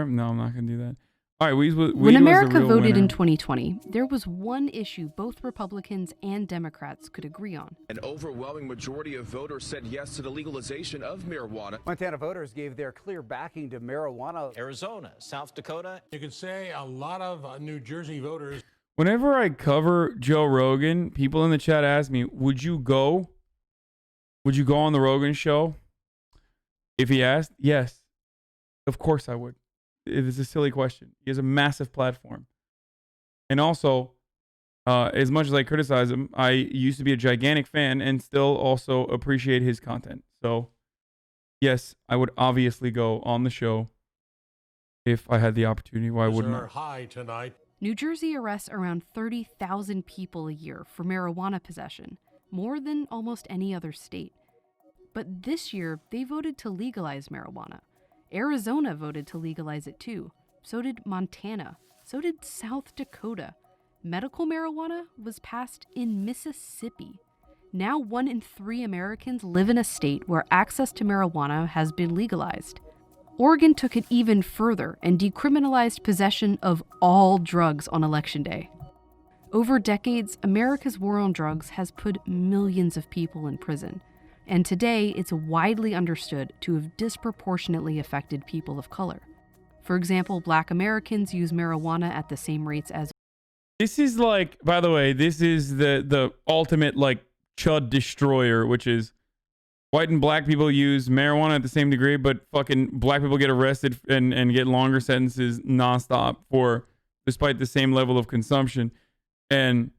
No, I'm not gonna do that. All right, weed When was America the real voted winner. in 2020, there was one issue both Republicans and Democrats could agree on. An overwhelming majority of voters said yes to the legalization of marijuana. Montana voters gave their clear backing to marijuana. Arizona, South Dakota. You could say a lot of New Jersey voters. Whenever I cover Joe Rogan, people in the chat ask me, would you go on the Rogan show? If he asked, yes. Of course I would. It is a silly question. He has a massive platform. And also, as much as I criticize him, I used to be a gigantic fan and still also appreciate his content. So, yes, I would obviously go on the show if I had the opportunity. Why wouldn't I? High tonight. New Jersey arrests around 30,000 people a year for marijuana possession, more than almost any other state. But this year, they voted to legalize marijuana. Arizona voted to legalize it too. So did Montana. So did South Dakota. Medical marijuana was passed in Mississippi. Now 1 in 3 Americans live in a state where access to marijuana has been legalized. Oregon took it even further and decriminalized possession of all drugs on Election Day. Over decades, America's war on drugs has put millions of people in prison. And today, it's widely understood to have disproportionately affected people of color. For example, Black Americans use marijuana at the same rates as... This is like, by the way, this is the ultimate like chud destroyer, which is white and black people use marijuana at the same degree, but fucking black people get arrested and get longer sentences nonstop for despite the same level of consumption. And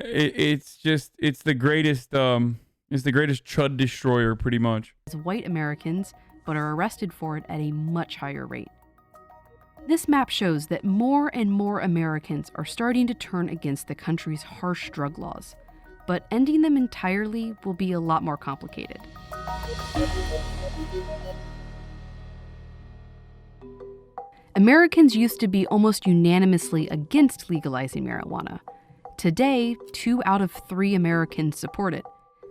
it's the greatest chud destroyer pretty much. As white Americans, but are arrested for it at a much higher rate. This map shows that more and more Americans are starting to turn against the country's harsh drug laws, but ending them entirely will be a lot more complicated. Americans used to be almost unanimously against legalizing marijuana. Today, 2 out of 3 Americans support it,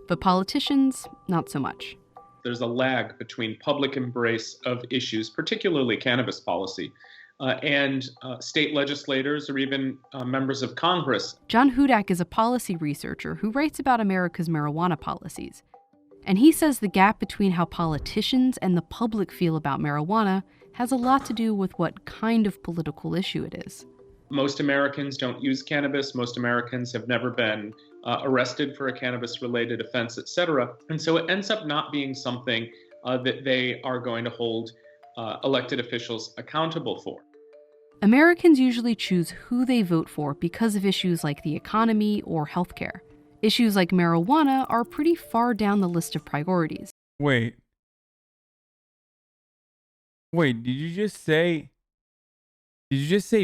but politicians, not so much. There's a lag between public embrace of issues, particularly cannabis policy, and state legislators or even members of Congress. John Hudak is a policy researcher who writes about America's marijuana policies. And he says the gap between how politicians and the public feel about marijuana has a lot to do with what kind of political issue it is. Most Americans don't use cannabis. Most Americans have never been arrested for a cannabis-related offense, etc. And so it ends up not being something that they are going to hold elected officials accountable for. Americans usually choose who they vote for because of issues like the economy or healthcare. Issues like marijuana are pretty far down the list of priorities. Wait, did you just say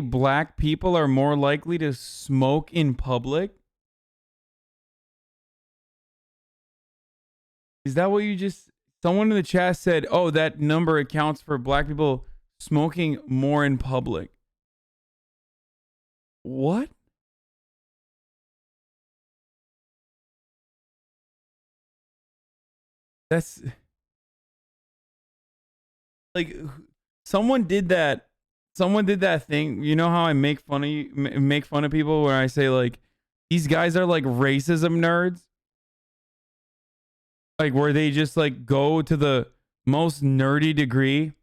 black people are more likely to smoke in public? Is that what you just... Someone in the chat said, oh, that number accounts for black people smoking more in public. What? That's... Like, someone did that thing. You know how I make fun of people where I say, like, these guys are like racism nerds? Like, where they just like go to the most nerdy degree.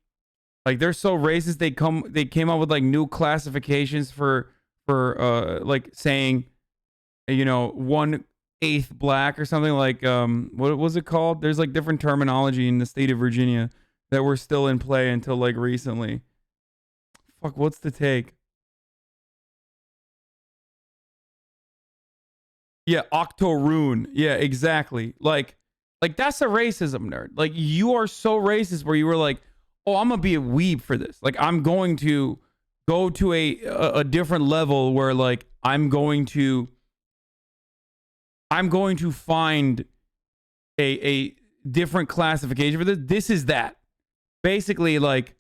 Like, they're so racist they came up with like new classifications for like saying, you know, 1/8 black or something. Like what was it called? There's like different terminology in the state of Virginia that were still in play until like recently. Fuck, what's the take? Yeah, Octoroon. Yeah, exactly. Like that's a racism nerd. Like, you are so racist where you were like, oh, I'm gonna be a weeb for this. Like, I'm going to go to a different level where like I'm going to find a different classification for this. This is that. Basically, like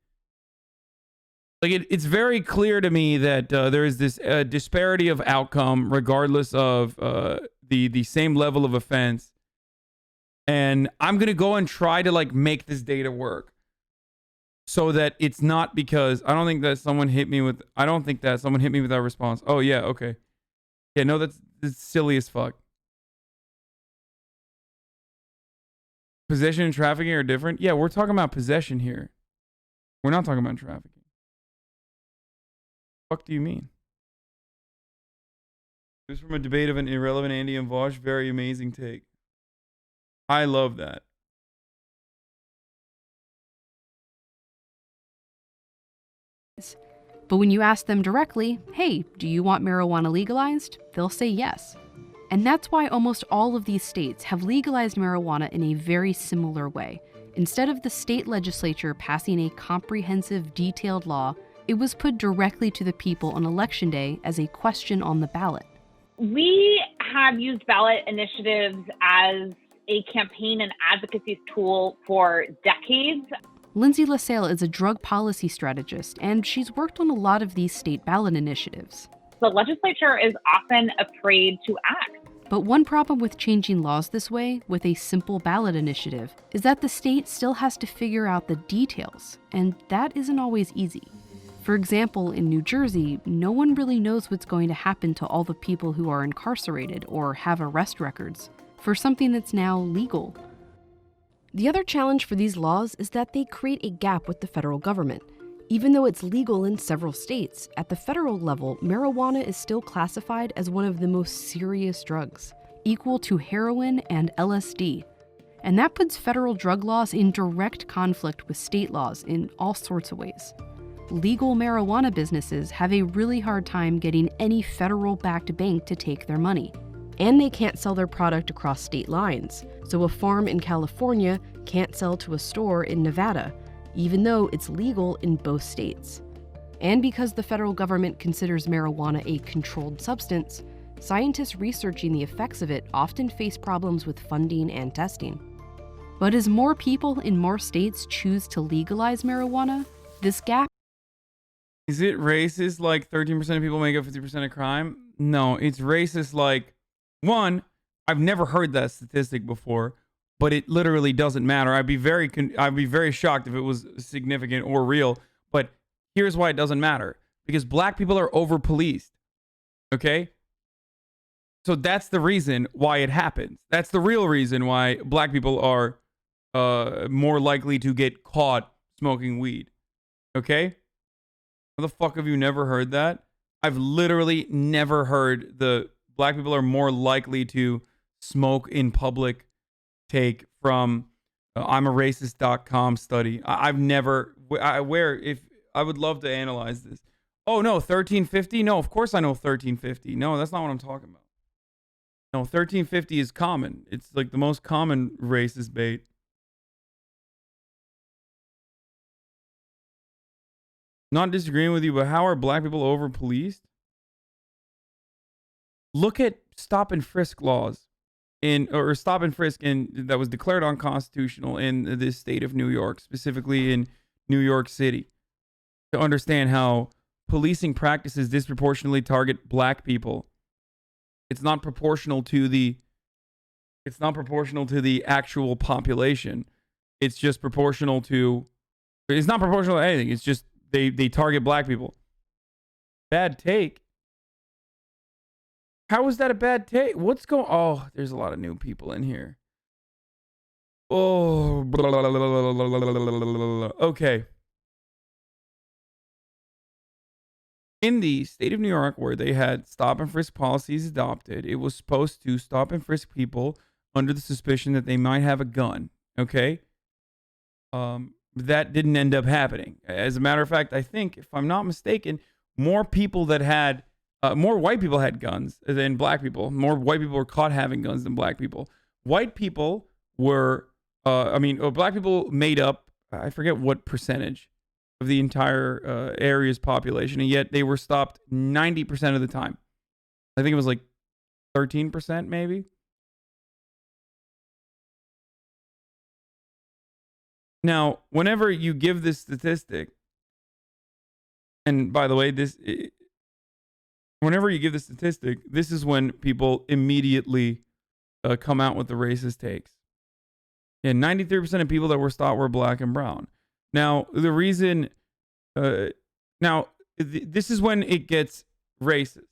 it's very clear to me that there is this disparity of outcome regardless of the same level of offense. And I'm going to go and try to like make this data work. so that it's not because I don't think that someone hit me with that response. Oh yeah, okay. Yeah, no, that's silly as fuck. Possession and trafficking are different. Yeah, we're talking about possession here. We're not talking about trafficking. What do you mean? This is from a debate of an irrelevant Andy and Vosh. Very amazing take. I love that. But when you ask them directly, hey, do you want marijuana legalized? They'll say yes. And that's why almost all of these states have legalized marijuana in a very similar way. Instead of the state legislature passing a comprehensive, detailed law, it was put directly to the people on election day as a question on the ballot. We have used ballot initiatives as a campaign and advocacy tool for decades. Lindsay LaSalle is a drug policy strategist, and she's worked on a lot of these state ballot initiatives. The legislature is often afraid to act. But one problem with changing laws this way, with a simple ballot initiative, is that the state still has to figure out the details, and that isn't always easy. For example, in New Jersey, no one really knows what's going to happen to all the people who are incarcerated or have arrest records for something that's now legal. The other challenge for these laws is that they create a gap with the federal government. Even though it's legal in several states, at the federal level, marijuana is still classified as one of the most serious drugs, equal to heroin and LSD. And that puts federal drug laws in direct conflict with state laws in all sorts of ways. Legal marijuana businesses have a really hard time getting any federal-backed bank to take their money. And they can't sell their product across state lines, so a farm in California can't sell to a store in Nevada, even though it's legal in both states. And because the federal government considers marijuana a controlled substance, scientists researching the effects of it often face problems with funding and testing. But as more people in more states choose to legalize marijuana, this gap... Is it racist like 13% of people make up 50% of crime? No, it's racist like, one, I've never heard that statistic before, but it literally doesn't matter. I'd be very shocked if it was significant or real. But here's why it doesn't matter: because black people are over policed. Okay, so that's the reason why it happens. That's the real reason why black people are more likely to get caught smoking weed. Okay, how the fuck have you never heard that? I've literally never heard the black people are more likely to smoke in public take from I'm a racist.com study. I've never, I would love to analyze this. Oh no, 1350? No, of course I know 1350. No, that's not what I'm talking about. No, 1350 is common. It's like the most common racist bait. Not disagreeing with you, but how are black people over policed? Look at stop and frisk laws. Stop and frisk that was declared unconstitutional in the state of New York, specifically in New York City, to understand how policing practices disproportionately target black people. It's not proportional to the actual population. It's just proportional to, it's not proportional to anything. It's just they target black people. Bad take. How is that a bad take? What's going? Oh, there's a lot of new people in here. Oh, okay. In the state of New York, where they had stop and frisk policies adopted, it was supposed to stop and frisk people under the suspicion that they might have a gun. Okay. That didn't end up happening. As a matter of fact, I think, if I'm not mistaken, more white people had guns than black people. More white people were caught having guns than black people. White people were, black people made up, I forget what percentage of the entire area's population, and yet they were stopped 90% of the time. I think it was like 13% maybe. Now, whenever you give this statistic, and by the way, whenever you give the statistic, this is when people immediately come out with the racist takes. Yeah, 93% of people that were stopped were black and brown. Now, the reason, this is when it gets racist,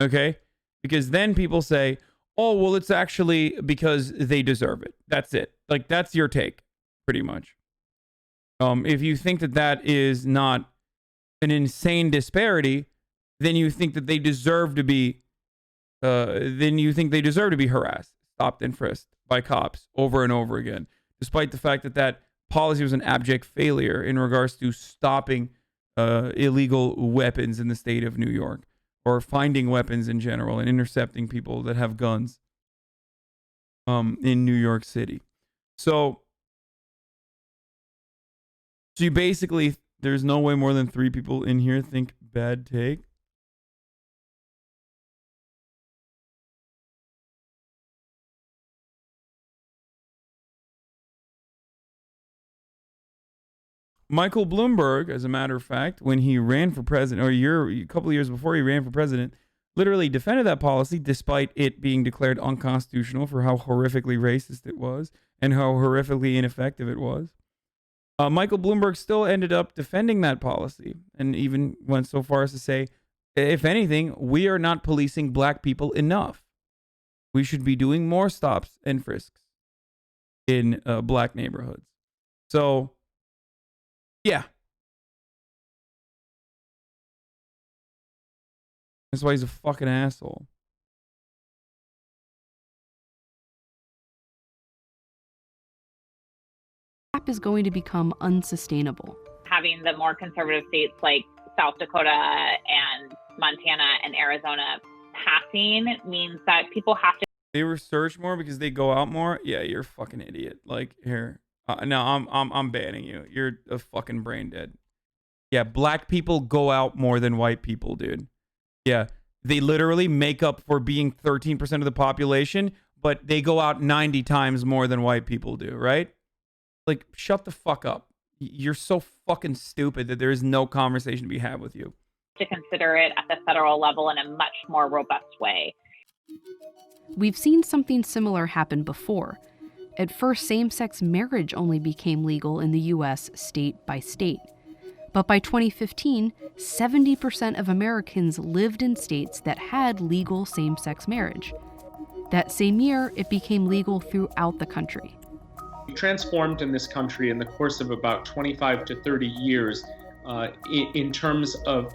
okay? Because then people say, oh, well, it's actually because they deserve it. That's it. Like, that's your take, pretty much. If you think that that is not an insane disparity, then you think that they deserve to be, harassed, stopped and frisked by cops over and over again, despite the fact that that policy was an abject failure in regards to stopping illegal weapons in the state of New York, or finding weapons in general and intercepting people that have guns in New York City. So you basically, there's no way more than 3 people in here think bad take. Michael Bloomberg, as a matter of fact, when he ran for president, or a couple of years before he ran for president, literally defended that policy despite it being declared unconstitutional for how horrifically racist it was and how horrifically ineffective it was. Michael Bloomberg still ended up defending that policy and even went so far as to say, if anything, we are not policing black people enough. We should be doing more stops and frisks in black neighborhoods. So, yeah. That's why he's a fucking asshole. Is going to become unsustainable. Having the more conservative states like South Dakota and Montana and Arizona passing means that people have to. They research more because they go out more. Yeah, you're a fucking idiot. Like, here, no, I'm banning you. You're a fucking brain dead. Yeah, black people go out more than white people, dude. Yeah, they literally make up for being 13% of the population, but they go out 90 times more than white people do, right? Like, shut the fuck up. You're so fucking stupid that there is no conversation to be had with you. To consider it at the federal level in a much more robust way. We've seen something similar happen before. At first, same-sex marriage only became legal in the U.S. state by state. But by 2015, 70% of Americans lived in states that had legal same-sex marriage. That same year, it became legal throughout the country. Transformed in this country in the course of about 25 to 30 years in terms of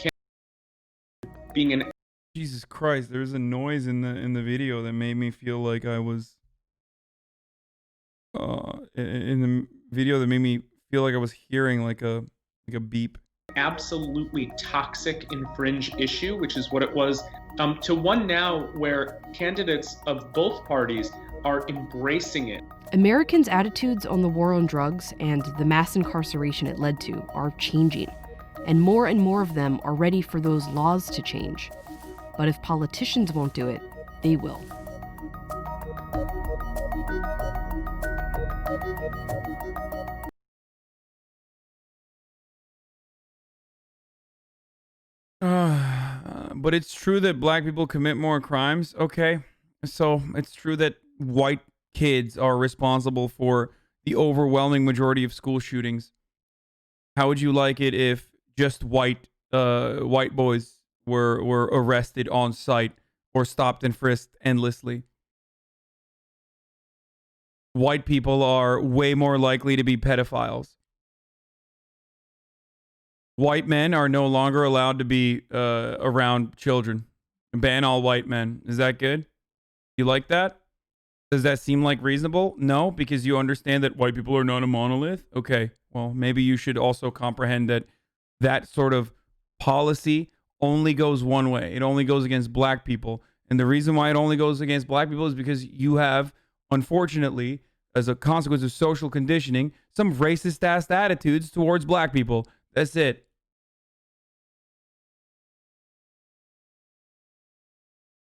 being an. Jesus Christ, there's a noise in the video that made me feel like I was in the video that made me feel like I was hearing like a beep. Absolutely toxic infringe issue, which is what it was, to one now where candidates of both parties are embracing it. Americans' attitudes on the war on drugs and the mass incarceration it led to are changing, and more of them are ready for those laws to change. But if politicians won't do it, they will. But it's true that black people commit more crimes. Okay, so it's true that white kids are responsible for the overwhelming majority of school shootings. How would you like it if just white boys were arrested on sight or stopped and frisked endlessly? White people are way more likely to be pedophiles. White men are no longer allowed to be around children. Ban all white men. Is that good? You like that? Does that seem like reasonable? No, because you understand that white people are not a monolith? Okay, well, maybe you should also comprehend that that sort of policy only goes one way. It only goes against black people. And the reason why it only goes against black people is because you have, unfortunately, as a consequence of social conditioning, some racist-ass attitudes towards black people. That's it.